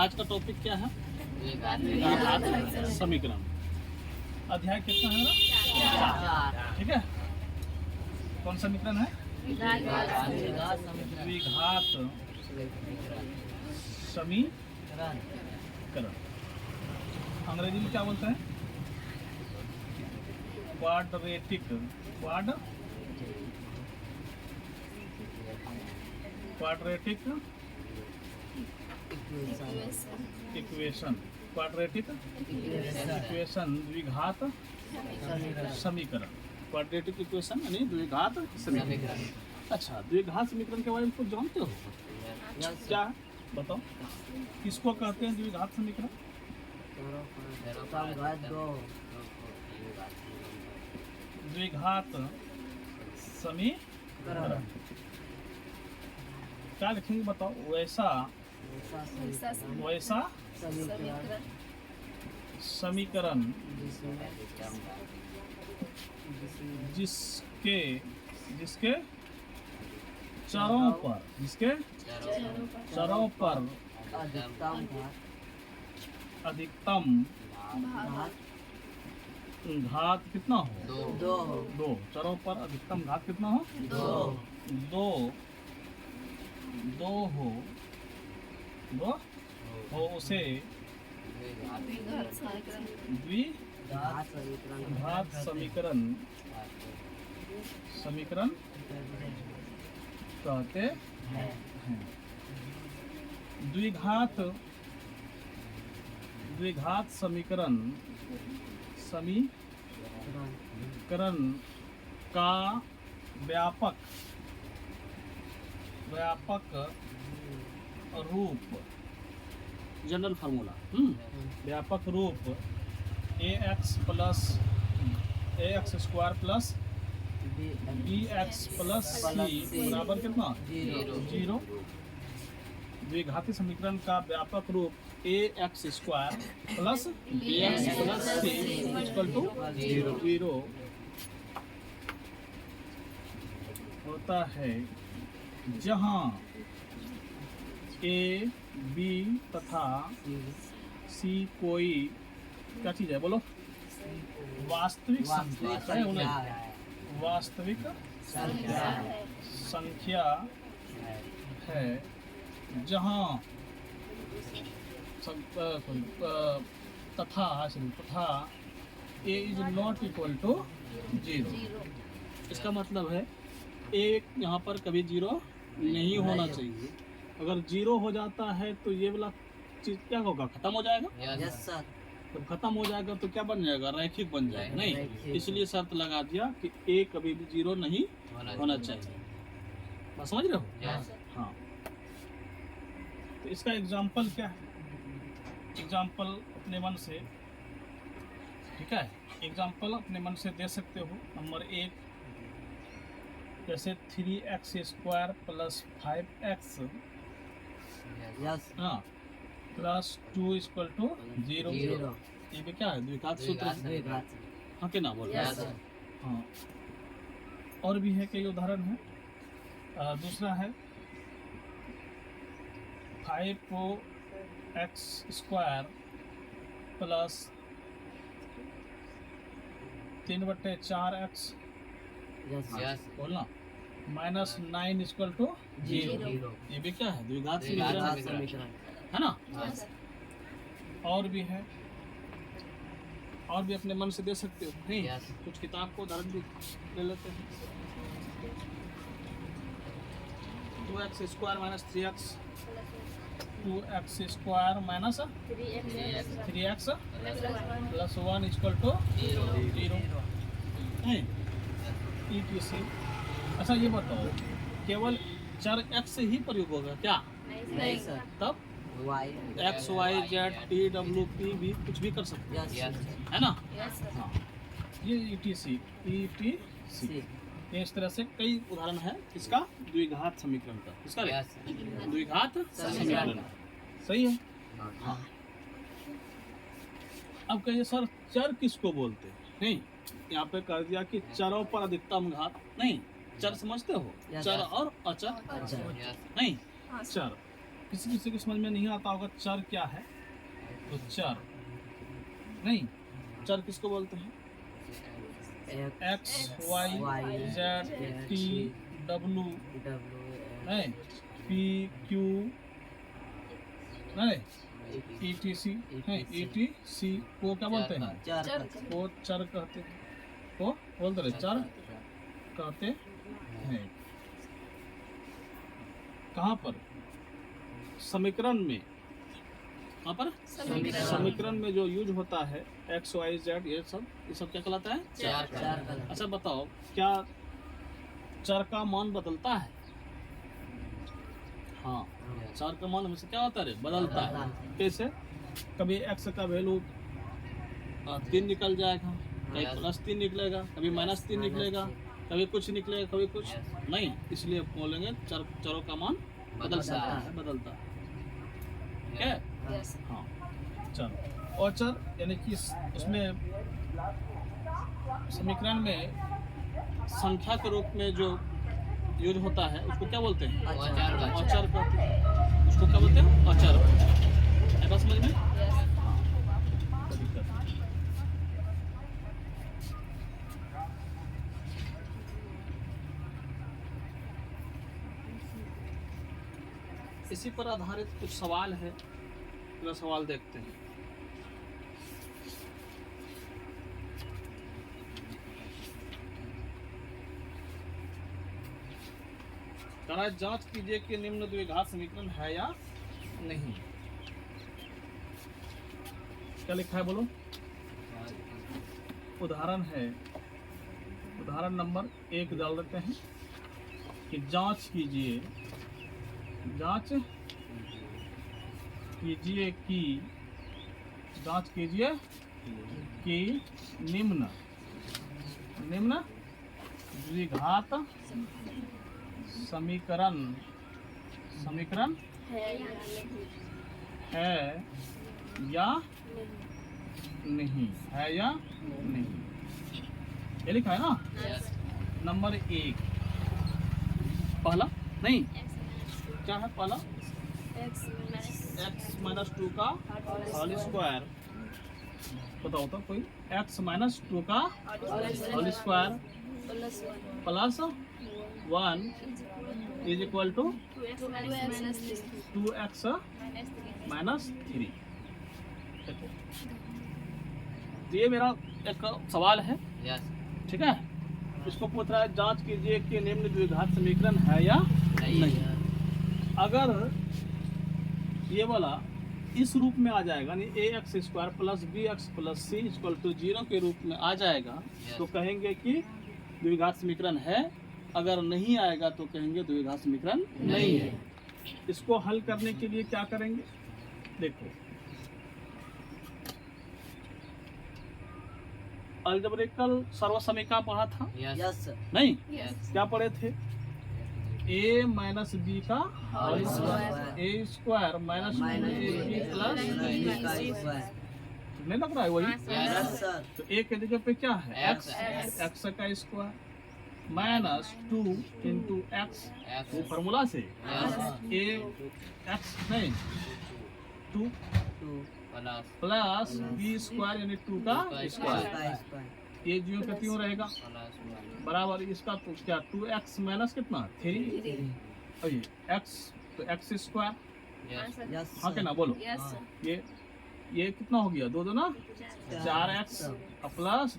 आज का टॉपिक क्या है? द्विघात समीकरण। अध्याय कितना है ना? ठीक है। कौन सा समीकरण है? द्विघात समीकरण। अंग्रेजी में क्या बोलते हैं? Quadratic equation. क्वाड्रेटिक इक्वेशन द्विघात समीकरण। क्वाड्रेटिक इक्वेशन यानी द्विघात समीकरण। अच्छा, द्विघात समीकरण के बारे में कुछ जानते हो? क्या बताओ, किसको कहते हैं द्विघात समीकरण? द्विघात समीकरण क्या लिखेंगे बताओ? वैसा समीकरण जिसके चरों पर अधिकतम घात कितना हो? दो। चरों पर अधिकतम घात कितना हो? दो हो उसे द्विघात समीकरण कहते हैं। द्विघात समीकरण का व्यापक रूप, जनरल फार्मूला, व्यापक रूप ax square plus bx plus c बराबर कितना? 0। द्विघाती समीकरण का व्यापक रूप ax square plus bx plus c equal to 0 होता है, जहाँ a, b तथा c कोई क्या चीज है? बोलो। वास्तविक संख्या है, जहाँ तथा a is not equal to 0। इसका मतलब है a यहाँ पर कभी 0 नहीं होना चाहिए। अगर 0 हो जाता है तो ये वाला चीज क्या होगा? खत्म हो जाएगा। Yes sir. जब खत्म हो जाएगा तो क्या बन जाएगा? रैखिक बन जाएगा। नहीं, इसलिए शर्त लगा दिया कि a कभी भी 0 नहीं होना चाहिए। बात समझ रहे हो? हाँ। तो इसका एग्जाम्पल क्या है? एग्जाम्पल अपने मन से, ठीक है, एग्जाम्पल अपने मन से दे सकते हो। नंबर 1, जैसे 3x square plus 5x plus 2 equal to 0। ये भी क्या है? द्विघात सूत्र। हाँ कि ना? बोल। हाँ। और भी है, कई उदाहरण है। दूसरा है 5x स्क्वायर प्लस 3/4x बोलना माइनस 9 इक्वल टू 0। ये भी क्या है? द्विघात समीकरण है ना? और भी है, और भी अपने मन से दे सकते हो। नहीं, कुछ किताब को उदाहरण भी ले लेते हैं। 2x square minus 3x, 2x square minus 3x plus 1 equal to 0। ETC। अच्छा, ये बताओ, केवल चर x से ही प्रयोग होगा क्या? नहीं सर। तब x, y, z, t, w, p भी कुछ भी कर सकते हैं, है ना? हाँ। ये ETC ये इस तरह से कई उदाहरण है इसका द्विघात समीकरण का। इसका द्विघात समीकरण सही है। हाँ। अब कहिए सर, चर किसको बोलते हैं? नहीं, यहाँ पे कर दिया कि चरों पर अधिकतम घात। नहीं, चर समझते हो? चर और अचर। नहीं, चर किसी किसी को समझ में नहीं आता होगा चर क्या है, तो चर नहीं, चर किसको बोलते हैं? X Y Z T W नहीं पी क्यू नहीं ETC है, ETC को क्या बोलते हैं? को चर कहते हैं, को बोलते हैं चर कहते हैं। कहाँ पर? समीकरण में। कहाँ पर? समीकरण में जो यूज होता है एक्स वाई जेड, ये सब क्या कहलाता है? चर। अच्छा बताओ, क्या चर का मान बदलता है? हाँ, चर का मान हमेशा क्या होता है? बदलता है। कैसे? कभी एक्स का वैल्यू 3 निकल जाएगा, कभी +3 निकलेगा, कभी -3 निकलेगा, कभी कुछ निकलेगा, कभी कुछ नहीं। इसलिए बोलेंगे चरों का मान बदलता है। ठीक है? हाँ, चर। और चर यानी कि उसमें समीकरण में संख्या के रूप में जो यूज होता है उसको क्या बोलते हैं? अचर कहते हैं। उसको क्या बोलते हैं? अचर। ऐसा समझ में? इसी पर आधारित कुछ सवाल है, पूरा सवाल देखते हैं। जांच कीजिए कि निम्न द्विघात समीकरण है या नहीं। क्या लिखा है बोलो? उदाहरण है, उदाहरण नंबर 1 डाल देते हैं कि जांच कीजिए कि निम्न द्विघात समीकरण है या नहीं, है या नहीं। ये लिखा है ना? नंबर 1 पहला नहीं, क्या है पहला? x - 2 का होल स्क्वायर। बताओ तो कोई x - 2 का whole square plus 1 is equal to 2x - 3। ये मेरा एक सवाल है, ठीक है? इसको पूछ रहा है जांच कीजिए कि निम्न द्विघात समीकरण है या नहीं। अगर ये वाला इस रूप में आ जाएगा, यानी ax² + bx + c = 0 के रूप में आ जाएगा तो कहेंगे कि द्विघात समीकरण है। अगर नहीं आएगा तो कहेंगे द्विघात समीकरण नहीं है। इसको हल करने के लिए क्या करेंगे? देखो, अलजेब्रिकल सर्वसमीकरण पढ़ा था? नहीं, क्या पढ़े थे? a - b का होल स्क्वायर, a² - 2ab + नहीं लग रहा है वही? तो a के जगह पे क्या है? x का स्क्वायर -2 × x, वो फार्मूला से a x नहीं 2 प्लस b² यानी 2 का स्क्वायर, ये ज्यों का त्यों रहेगा बराबर इसका। तो क्या 2x - कितना 3 और ये x, तो x²। हाँ क्या ना बोलो? ये कितना हो गया? 2 ना 4x प्लस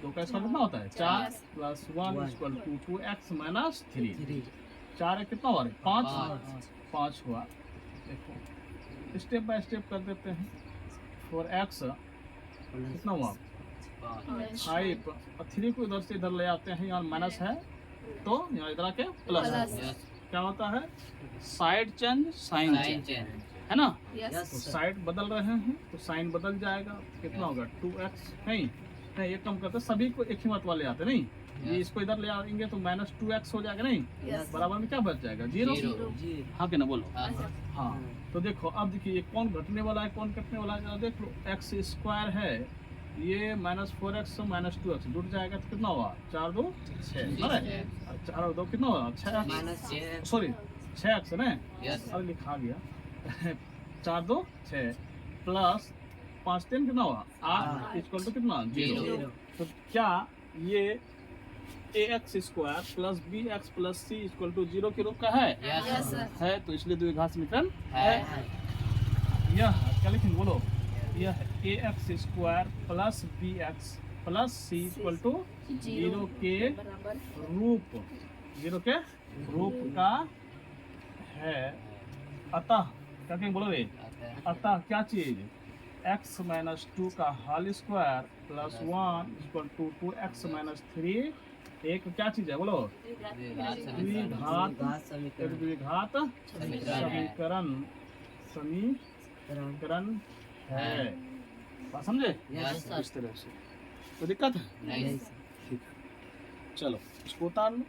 2 का स्क्वायर कितना होता है? 4 + 1 = 2x - 3। 4 कितना हुआ? 5 हुआ। देखो स्टेप बाय स्टेप कर देते हैं। 4x कितना हुआ? 5 और 3 को इधर से इधर ले आते हैं, यहाँ माइनस है तो यहाँ इधर आके प्लस। क्या होता है? साइड चेंज साइन चेंज, है ना? तो साइड बदल रहे हैं तो साइन बदल जाएगा। कितना होगा? 2x नहीं, ये कम करते सभी को एक ही मत वाले आते नहीं, ये इसको इधर ले आएंगे तो -2x हो जाएगा नहीं, बराबर में क्या बच जाएगा? 0। हाँ कि ना बोलो? हाँ। तो देखो अब देखिए कौन घटने वाला है कौन घटने वाला है। देख लो x² है, ये -4x -2x जुड़ जाएगा तो कितना हुआ? 4 × 2 = 6। 4 और 2 कितना हुआ? 6। सॉरी 6x है ना, अब लिखा गया 4 2 6 प्लस 5 3 कितना हुआ 8 इक्वल टू कितना 0। तो क्या ये ax square plus bx plus c equal to 0 के रूप का है? है, तो इसलिए द्विघात समीकरण है। यह क्या लिखेंगे बोलो, यह ax square plus bx plus c equal to 0 के रूप, 0 के रूप का है। अतः क्या कहेंगे बोलो रे, अतः क्या चीज x माइनस 2 का whole square plus 1 equal to 2x minus 3 एक क्या चीज है बोलो, द्विघात समीकरण है। बात समझे? इस तरह से तो दिक्कत है नहीं। ठीक है, चलो इसको उतार लो।